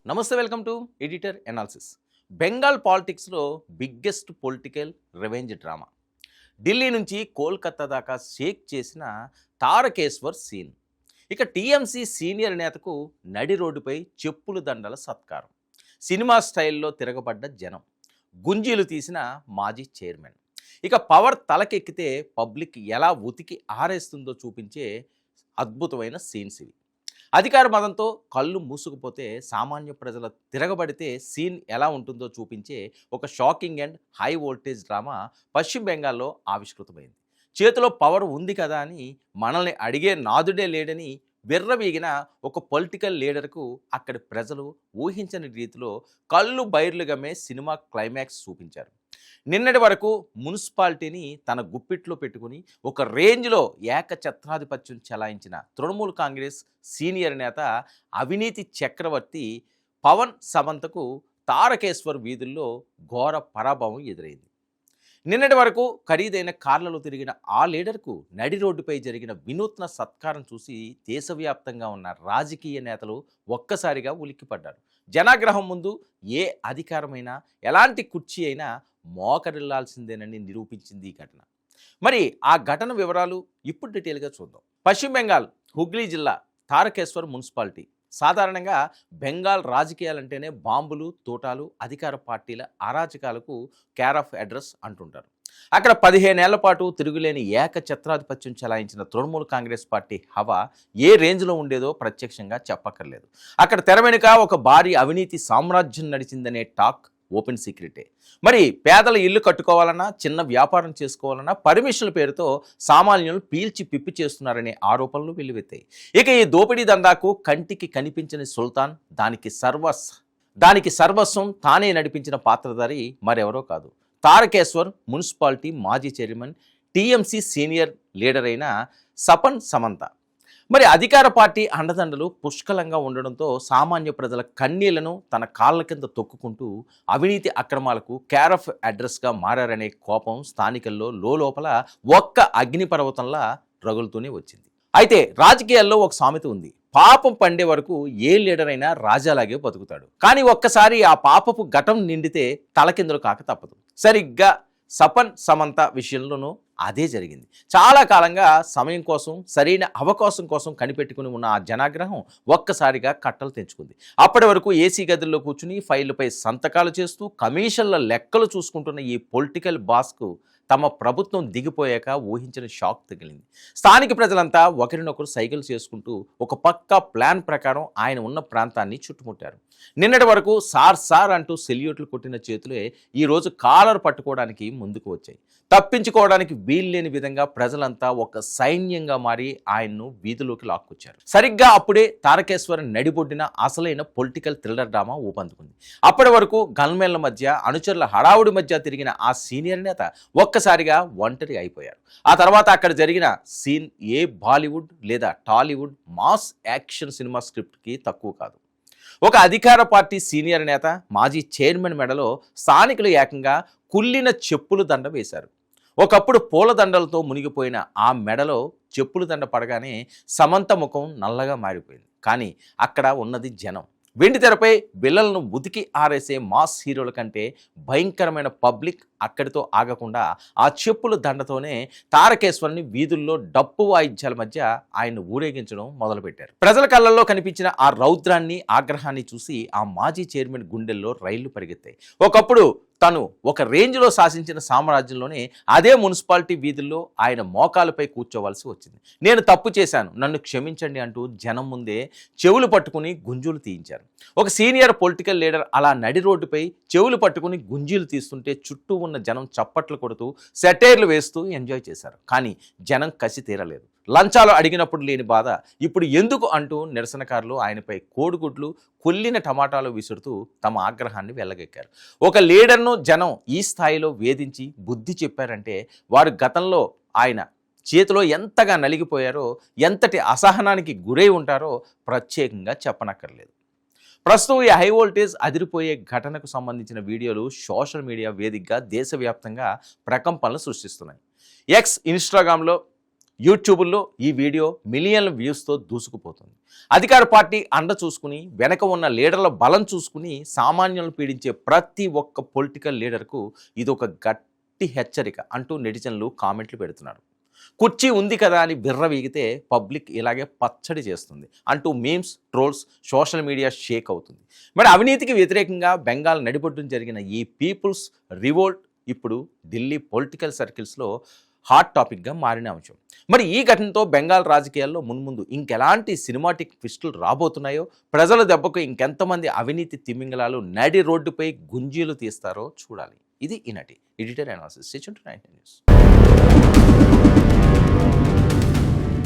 నమస్తే, welcome to editor analysis. Bengal పాలిటిక్స్లో biggest political revenge drama. Delhi నుంచి కోల్కతా దాకా షేక్ చేసిన తారకేశ్వర్ సీన్. ఇక టీఎంసీ సీనియర్ నేతకు నడి రోడ్డుపై చెప్పులు దండల సత్కారం. సినిమా స్టైల్లో తిరగబడ్డ జనం, గుంజీలు తీసిన మాజీ చైర్మన్. ఇక పవర్ తలకెక్కితే పబ్లిక్ ఎలా ఉతికి ఆరేస్తుందో చూపించే అద్భుతమైన సీన్స్ ఇవి. అధికార మదంతో కళ్ళు మూసుకుపోతే సామాన్య ప్రజల తిరగబడితే సీన్ ఎలా ఉంటుందో చూపించే ఒక shocking and high voltage drama పశ్చిమ బెంగాల్లో ఆవిష్కృతమైంది. చేతిలో పవర్ ఉంది కదా అని మనల్ని అడిగే నాదుడే లేడని విర్రవీగిన ఒక పొలిటికల్ లీడర్కు అక్కడి ప్రజలు ఊహించని రీతిలో కళ్ళు బైర్లు గమ్మే సినిమా క్లైమాక్స్ చూపించారు. నిన్నటి వరకు మున్సిపాలిటీని తన గుప్పిట్లో పెట్టుకుని ఒక రేంజ్లో ఏకఛత్రాధిపత్యం చెలాయించిన తృణమూల్ కాంగ్రెస్ సీనియర్ నేత అవినీతి చక్రవర్తి పవన్ సమంతకు తారకేశ్వర్ వీధుల్లో ఘోర పరాభవం ఎదురైంది. నిన్నటి వరకు ఖరీదైన కార్లలో తిరిగిన ఆ లీడర్కు నడి రోడ్డుపై జరిగిన వినూత్న సత్కారం చూసి దేశవ్యాప్తంగా ఉన్న రాజకీయ నేతలు ఒక్కసారిగా ఉలిక్కిపడ్డారు. జనాగ్రహం ముందు ఏ అధికారమైనా ఎలాంటి కుర్చీ అయినా మోకరిల్లాల్సిందేనని నిరూపించింది ఈ ఘటన. మరి ఆ ఘటన వివరాలు ఇప్పుడు డీటెయిల్గా చూద్దాం. పశ్చిమ బెంగాల్ హుగ్లీ జిల్లా తారకేశ్వర్ మున్సిపాలిటీ. సాధారణంగా బెంగాల్ రాజకీయాలంటేనే బాంబులు, తోటాలు, అధికార పార్టీల అరాచకాలకు కేర్ ఆఫ్ అడ్రస్ అంటుంటారు. అక్కడ 15 ఏళ్ల పాటు తిరుగులేని ఏకఛత్రాధిపత్యం చెలాయించిన తృణమూల్ కాంగ్రెస్ పార్టీ హవా ఏ రేంజ్లో ఉండేదో ప్రత్యక్షంగా చెప్పక్కర్లేదు. అక్కడ తెర వెనుక ఒక భారీ అవినీతి సామ్రాజ్యం నడిచిందనే టాక్ ఓపెన్ సీక్రెటే. మరి పేదల ఇల్లు కట్టుకోవాలన్నా, చిన్న వ్యాపారం చేసుకోవాలన్నా పర్మిషన్ల పేరుతో సామాన్యులు పీల్చి పిప్పి చేస్తున్నారనే ఆరోపణలు వెల్లువెత్తాయి. ఇక ఈ దోపిడీ దందాకు కంటికి కనిపించని సుల్తాన్, దానికి సర్వస్వం తానే నడిపించిన పాత్రధారి మరెవరో కాదు, తారకేశ్వర్ మున్సిపాలిటీ మాజీ చైర్మన్, టీఎంసీ సీనియర్ లీడర్ అయిన సపన్ సమంత. మరి అధికార పార్టీ అండదండలు పుష్కలంగా ఉండడంతో సామాన్య ప్రజల కన్నీళ్లను తన కాళ్ళ కింద తొక్కుకుంటూ అవినీతి అక్రమాలకు కేర్ ఆఫ్ అడ్రస్గా మారనే కోపం స్థానికుల్లో లోపల ఒక్క అగ్నిపర్వతంలా రగులుతూనే వచ్చింది. అయితే రాజకీయాల్లో ఒక సామెత ఉంది, పాపం పండే వరకు ఏ లీడర్ అయినా రాజాలాగే బతుకుతాడు. కానీ ఒక్కసారి ఆ పాపపు ఘటం నిండితే తలకిందులు కాక తప్పదు. సరిగ్గా సపన్ సమంత విషయంలోనూ అదే జరిగింది. చాలా కాలంగా సమయం కోసం, సరైన అవకాశం కోసం కనిపెట్టుకుని ఉన్న ఆ జనాగ్రహం ఒక్కసారిగా కట్టలు తెంచుకుంది. అప్పటి వరకు ఏసీ గదుల్లో కూర్చుని ఫైళ్లపై సంతకాలు చేస్తూ కమిషన్ల లెక్కలు చూసుకుంటున్న ఈ పొలిటికల్ బాస్కు తమ ప్రభుత్వం దిగిపోయాక ఊహించిన షాక్ తగిలింది. స్థానిక ప్రజలంతా ఒకరినొకరు సైకిల్ చేసుకుంటూ ఒక పక్కా ప్లాన్ ప్రకారం ఆయన ఉన్న ప్రాంతాన్ని చుట్టుముట్టారు. నిన్నటి వరకు సార్ అంటూ సెల్యూట్లు కొట్టిన చేతులే ఈరోజు కాలర్ పట్టుకోవడానికి ముందుకు వచ్చాయి. తప్పించుకోవడానికి వీల్లేని విధంగా ప్రజలంతా ఒక సైన్యంగా మారి ఆయన్ను వీధిలోకి లాక్కొచ్చారు. సరిగ్గా అప్పుడే తారకేశ్వర్ నడిబొడ్డిన అసలైన పొలిటికల్ థ్రిల్లర్ డ్రామా ఊపందుకుంది. అప్పటి వరకు గన్మెన్ల మధ్య, అనుచరుల హడావుడి మధ్య తిరిగిన ఆ సీనియర్ నేత ఒక్కసారిగా ఒంటరి అయిపోయారు. ఆ తర్వాత అక్కడ జరిగిన సీన్ ఏ బాలీవుడ్ లేదా టాలీవుడ్ మాస్ యాక్షన్ సినిమా స్క్రిప్ట్కి తక్కువ కాదు. ఒక అధికార పార్టీ సీనియర్ నేత, మాజీ చైర్మన్ మెడలో స్థానికులు ఏకంగా కుళ్ళిన చెప్పులు దండ వేశారు. ఒకప్పుడు పూల దండలతో మునిగిపోయిన ఆ మెడలో చెప్పులు దండ పడగానే సమంత ముఖం నల్లగా మారిపోయింది. కానీ అక్కడ ఉన్నది జనం. వెండి తెరపై బిళ్ళలను ఉతికి ఆరేసే మాస్ హీరోల కంటే భయంకరమైన పబ్లిక్ అక్కడితో ఆగకుండా ఆ చెప్పుల దండతోనే తారకేశ్వర్ని వీధుల్లో డప్పు వాయిద్యాల మధ్య ఆయన ఊరేగించడం మొదలుపెట్టారు. ప్రజల కళ్ళల్లో కనిపించిన ఆ రౌద్రాన్ని, ఆగ్రహాన్ని చూసి ఆ మాజీ చైర్మన్ గుండెల్లో రైళ్లు పరిగెత్తాయి. ఒకప్పుడు తను ఒక రేంజ్లో శాసించిన సామ్రాజ్యంలోనే అదే మున్సిపాలిటీ వీధుల్లో ఆయన మోకాలపై కూర్చోవలసి వచ్చింది. నేను తప్పు చేశాను, నన్ను క్షమించండి అంటూ జనం ముందే చెవులు పట్టుకుని గుంజులు తీయించారు. ఒక సీనియర్ పొలిటికల్ లీడర్ అలా నడి రోడ్డుపై చెవులు పట్టుకుని గుంజీలు తీస్తుంటే చుట్టూ ఉన్న జనం చప్పట్లు కొడుతూ సెటైర్లు వేస్తూ ఎంజాయ్ చేశారు. కానీ జనం కసి తీరలేదు. లంచాలు అడిగినప్పుడు లేని బాధ ఇప్పుడు ఎందుకు అంటూ నిరసనకారులు ఆయనపై కోడిగుడ్లు, కొల్లిన టమాటాలు విసురుతూ తమ ఆగ్రహాన్ని వెళ్ళగెక్కారు. ఒక లీడర్ను జనం ఈ స్థాయిలో వేధించి బుద్ధి చెప్పారంటే వారు గతంలో ఆయన చేతిలో ఎంతగా నలిగిపోయారో, ఎంతటి అసహనానికి గురై ఉంటారో ప్రత్యేకంగా చెప్పనక్కర్లేదు. ప్రస్తుతం ఈ హై వోల్టేజ్ అదిరిపోయే ఘటనకు సంబంధించిన వీడియోలు సోషల్ మీడియా వేదికగా దేశవ్యాప్తంగా ప్రకంపనలు సృష్టిస్తున్నాయి. ఎక్స్, ఇన్స్టాగ్రామ్లో యూట్యూబ్లో ఈ వీడియో మిలియన్ల వ్యూస్తో దూసుకుపోతుంది. అధికార పార్టీ అండ చూసుకుని, వెనక ఉన్న లీడర్ల బలం చూసుకుని సామాన్యులను పీడించే ప్రతి ఒక్క పొలిటికల్ లీడర్కు ఇదొక గట్టి హెచ్చరిక అంటూ నెటిజన్లు కామెంట్లు పెడుతున్నారు. కుర్చీ ఉంది కదా అని బిర్రవీగితే పబ్లిక్ ఇలాగే పచ్చడి చేస్తుంది అంటూ memes, trolls, social media Sheikh అవుతుంది. మరి అవినీతికి వ్యతిరేకంగా బెంగాల్ నడిబొడ్డున జరిగిన ఈ పీపుల్స్ రివోల్ట్ ఇప్పుడు ఢిల్లీ పొలిటికల్ సర్కిల్స్లో హాట్ టాపిక్గా మారిన అంశం. మరి ఈ ఘటనతో బెంగాల్ రాజకీయాల్లో మున్ముందు ఇంకెలాంటి సినిమాటిక్ ట్విస్టులు రాబోతున్నాయో, ప్రజల దెబ్బకు ఇంకెంతమంది అవినీతి తిమింగలాలు నడి రోడ్డుపై గుంజీలు తీస్తారో చూడాలి. ఇది ఈనాటి editor analysis. Stay tuned to 9 news.